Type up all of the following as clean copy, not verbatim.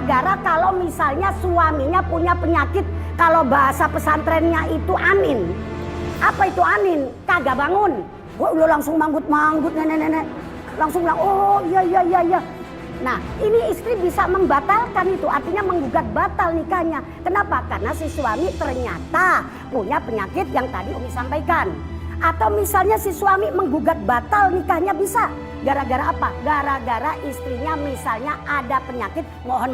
gara-gara kalau misalnya suaminya punya penyakit, kalau bahasa pesantrennya itu anin. Apa itu anin? Kagak bangun. Wah, udah langsung manggut-manggut nenek-nenek. Langsung bilang, oh iya. Nah, ini istri bisa membatalkan itu, artinya menggugat batal nikahnya. Kenapa? Karena si suami ternyata punya penyakit yang tadi Umi sampaikan. Atau misalnya si suami menggugat batal nikahnya bisa. Gara-gara apa? Gara-gara istrinya misalnya ada penyakit, mohon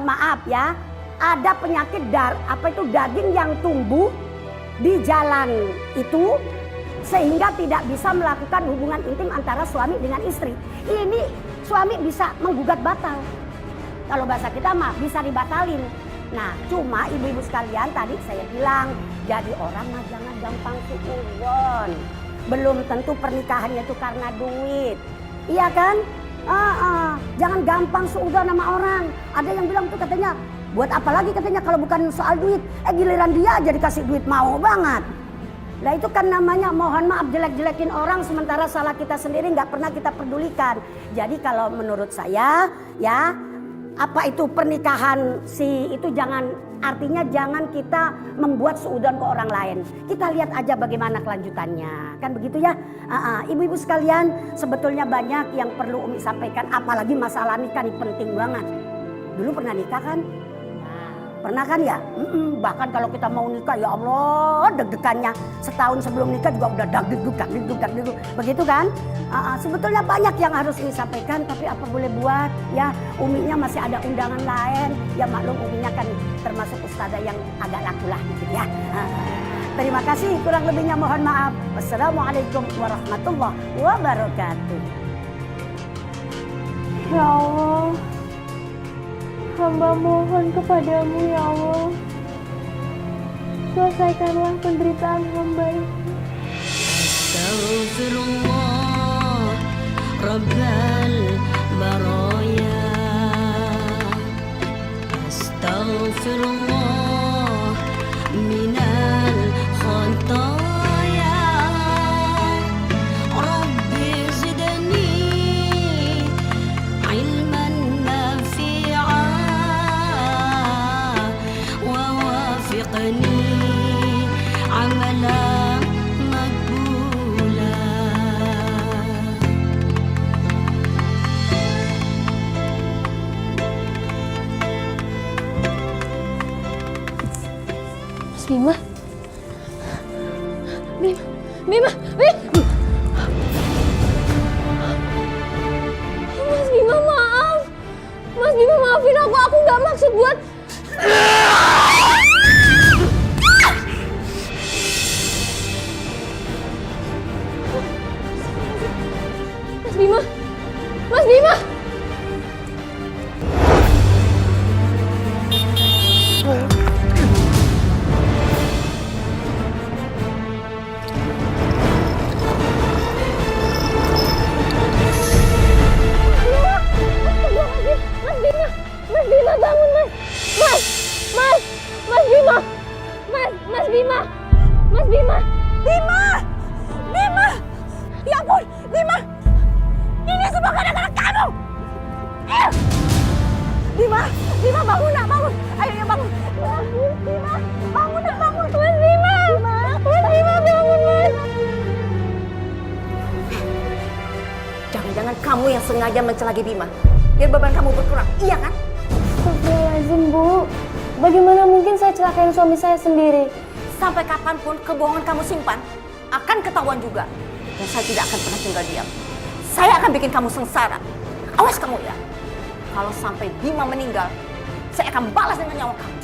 maaf ya. Ada penyakit daging yang tumbuh di jalan itu sehingga tidak bisa melakukan hubungan intim antara suami dengan istri. Ini suami bisa menggugat batal. Kalau bahasa kita mah bisa dibatalin. Nah, cuma ibu-ibu sekalian tadi saya bilang, jadi orang mah jangan gampang suudzon. Belum tentu pernikahannya itu karena duit. Iya kan? Jangan gampang suudzon sama orang. Ada yang bilang tuh katanya, buat apa lagi katanya kalau bukan soal duit. Giliran dia aja dikasih duit mau banget. Nah itu kan namanya mohon maaf jelek-jelekin orang sementara salah kita sendiri nggak pernah kita pedulikan. Jadi kalau menurut saya ya apa itu pernikahan itu artinya jangan kita membuat suudzon ke orang lain. Kita lihat aja bagaimana kelanjutannya. Kan begitu ya. Ibu-ibu sekalian sebetulnya banyak yang perlu Umi sampaikan. Apalagi masalah nikah ini penting banget. Dulu pernah nikah kan? Pernah kan ya? Bahkan kalau kita mau nikah ya Allah deg-degannya setahun sebelum nikah juga udah deg-deg. Begitu kan? Sebetulnya banyak yang harus disampaikan tapi apa boleh buat ya. Uminya masih ada undangan lain. Ya maklum uminya kan termasuk ustazah yang agak laku lah gitu ya. Terima kasih, kurang lebihnya mohon maaf. Wassalamualaikum warahmatullahi wabarakatuh. Ya Allah, hamba mohon kepadamu ya Allah, selesaikanlah penderitaan hamba ini. Astaghfirullah Rabbal baraya, Astaghfirullah minal khataya, Rabbi zidni ilman nafi'an wa wafiqni amalan maqbula. Mas Bima. Mas Bima maaf. Mas Bima maafin aku gak maksud buat. Mas Bima. Mas Bima bangun Mas. Mas Bima. Bima. Ya ampun, Bima. Ini semua gara-gara kamu. Bima bangun nak, bangun. Ayo ya bangun. Bima, bangun nak, bangun. Mas Bima bangun Mas. Jangan-jangan kamu yang sengaja mencelaki Bima, biar beban kamu berkurang, iya kan? Astagfirullahaladzim Bu, bagaimana mungkin saya celakain suami saya sendiri? Sampai kapanpun kebohongan kamu simpan akan ketahuan juga. Dan saya tidak akan pernah tinggal diam. Saya akan bikin kamu sengsara. Awas kamu ya. Kalau sampai Bima meninggal, saya akan balas dengan nyawa kamu.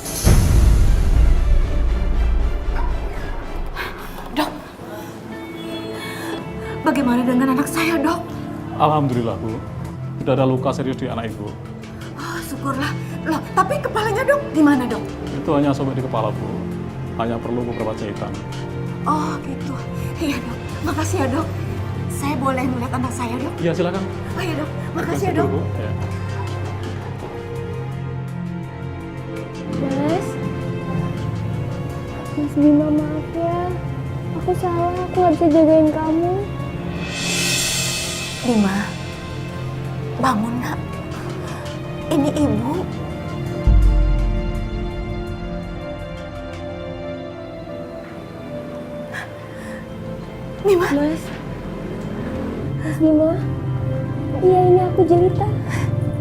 Dok, bagaimana dengan anak saya, Dok? Alhamdulillah, Bu. Tidak ada luka serius di anak Ibu. Oh, syukurlah. Loh, tapi kepalanya, Dok, di mana, Dok? Itu hanya sobek di kepala, Bu. Hanya perlu beberapa jahitan. Oh, gitu. Iya, Dok. Makasih ya, Dok. Saya boleh melihat anak saya, Dok? Iya, silakan. Oh, iya, Dok. Makasih ya, Dok. Bu. Ya. Mas Bima maaf ya. Aku salah, aku gak bisa jagain kamu. Bima, bangun nak. Ini ibu. Bima. Mas Bima. Iya, ini aku Jelita.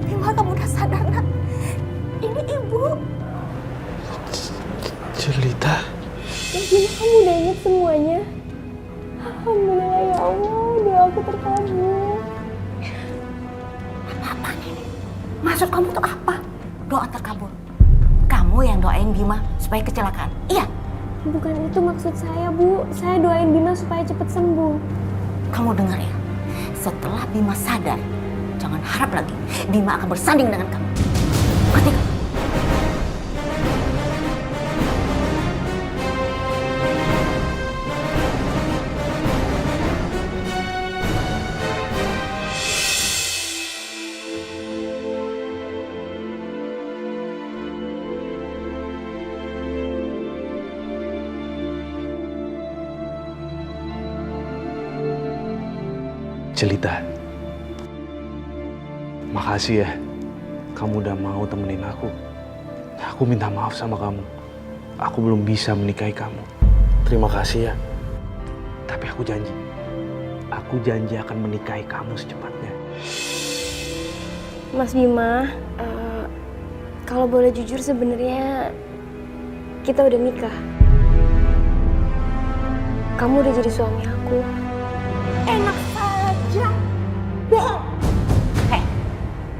Bima, kamu udah sadar nak? Ini ibu. Jelita. Mas Bima, kamu udah ingat semuanya. Alhamdulillah ya Allah, doa aku terkabul. Apa ini? Maksud kamu tuh apa? Doa terkabul. Kamu yang doain Bima supaya kecelakaan. Iya. Bukan itu maksud saya, Bu. Saya doain Bima supaya cepat sembuh. Kamu dengar ya? Setelah Bima sadar, jangan harap lagi Bima akan bersanding dengan kamu. Ngerti gak? Jelita, makasih ya, kamu udah mau temenin aku. Aku minta maaf sama kamu. Aku belum bisa menikahi kamu. Terima kasih ya. Tapi aku janji akan menikahi kamu secepatnya. Mas Bima, kalau boleh jujur sebenarnya kita udah nikah. Kamu udah jadi suami aku. Enak saja. Bohong. Hei,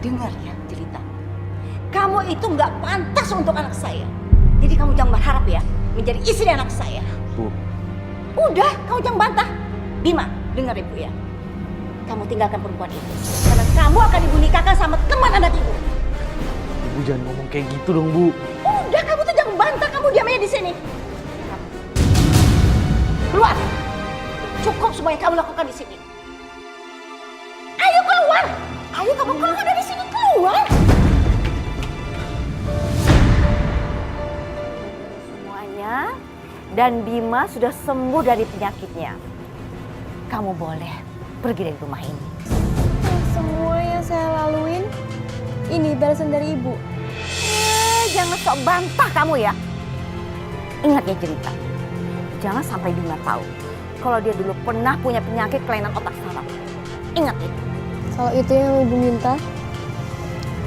dengar ya Jelita. Kamu itu nggak pantas untuk anak saya. Jadi kamu jangan berharap ya menjadi istri anak saya. Bu, Udah, kamu jangan bantah. Bima, dengar ibu ya. Kamu tinggalkan perempuan itu. Karena kamu akan ibu nikahkan sama teman anak ibu. ibu jangan ngomong kayak gitu dong, Bu. Udah, kamu tuh jangan bantah. Kamu diam aja di sini. Keluar. Cukup semua yang kamu lakukan di sini. Ayo keluar. Ayo kamu keluar dari sini, keluar. Semuanya. Dan Bima sudah sembuh dari penyakitnya. Kamu boleh pergi dari rumah ini. Semua yang saya laluin, ini balasan dari ibu. Jangan sok bantah kamu ya. Ingat ya Jelita. Jangan sampai Bima tahu kalau dia dulu pernah punya penyakit kelainan otak saraf. Ingat itu. Kalau itu yang ibu minta,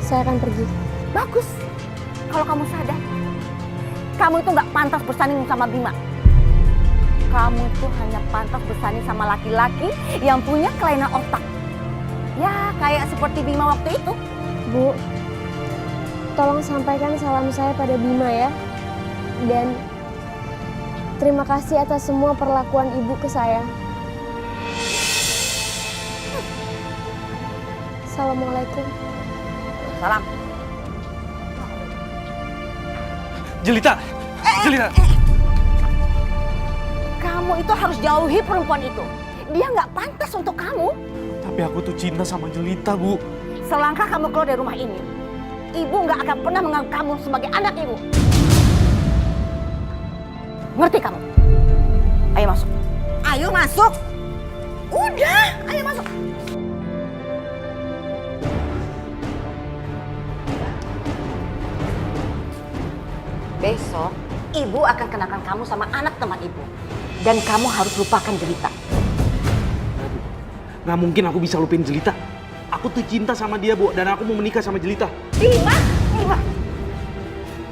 saya akan pergi. Bagus. Kalau kamu sadar, kamu itu nggak pantas bersanding sama Bima. Kamu tuh hanya pantas bersanding sama laki-laki yang punya kelainan otak. Ya, kayak seperti Bima waktu itu. Bu, tolong sampaikan salam saya pada Bima ya. Dan terima kasih atas semua perlakuan ibu ke saya. Assalamualaikum. Salam. Jelita! Jelita! Kamu itu harus jauhi perempuan itu. Dia nggak pantas untuk kamu. Tapi aku tuh cinta sama Jelita, Bu. Selangkah kamu keluar dari rumah ini, ibu nggak akan pernah menganggap kamu sebagai anak ibu. Ngerti kamu? Ayo masuk. Ayo masuk. Udah, ayo masuk. Besok, ibu akan kenalkan kamu sama anak teman ibu. Dan kamu harus lupakan Jelita. Nggak mungkin aku bisa lupain Jelita. Aku tuh cinta sama dia, Bu. Dan aku mau menikah sama Jelita. Bima,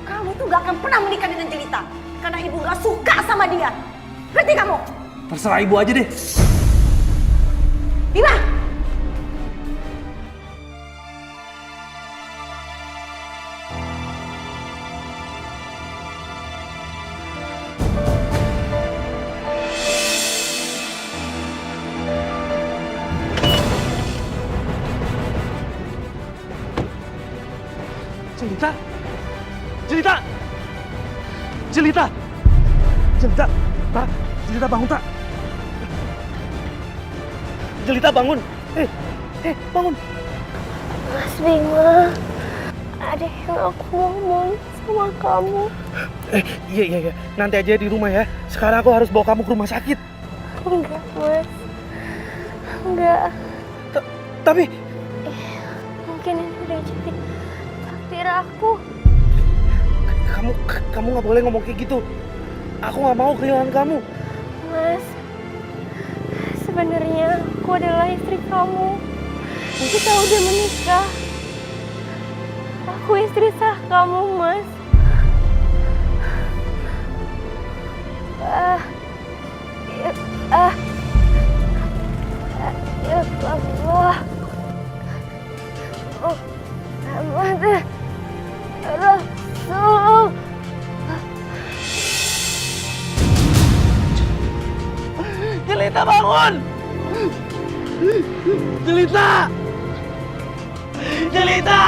kamu tuh gak akan pernah menikah dengan Jelita. Karena ibu gak suka sama dia. Ngerti kamu? Terserah ibu aja deh. Bima! Jelita! Jelita! Jelita! Jelita! Tak! Jelita bangun, tak! Jelita bangun! Bangun! Mas Bima, ada yang aku ngomong sama kamu. Iya. Nanti aja di rumah ya. Sekarang aku harus bawa kamu ke rumah sakit. Enggak, Mas. Enggak. Tapi... Mungkin ini udah jadi takdir aku. Kamu nggak boleh ngomong kayak gitu. Aku nggak mau kehilangan kamu. Mas, Sebenarnya aku adalah istri kamu. Kita udah menikah. Aku istri sah kamu, Mas. Ya Allah. Muhammad Rasul. Jelita bangun! Jelita! Jelita!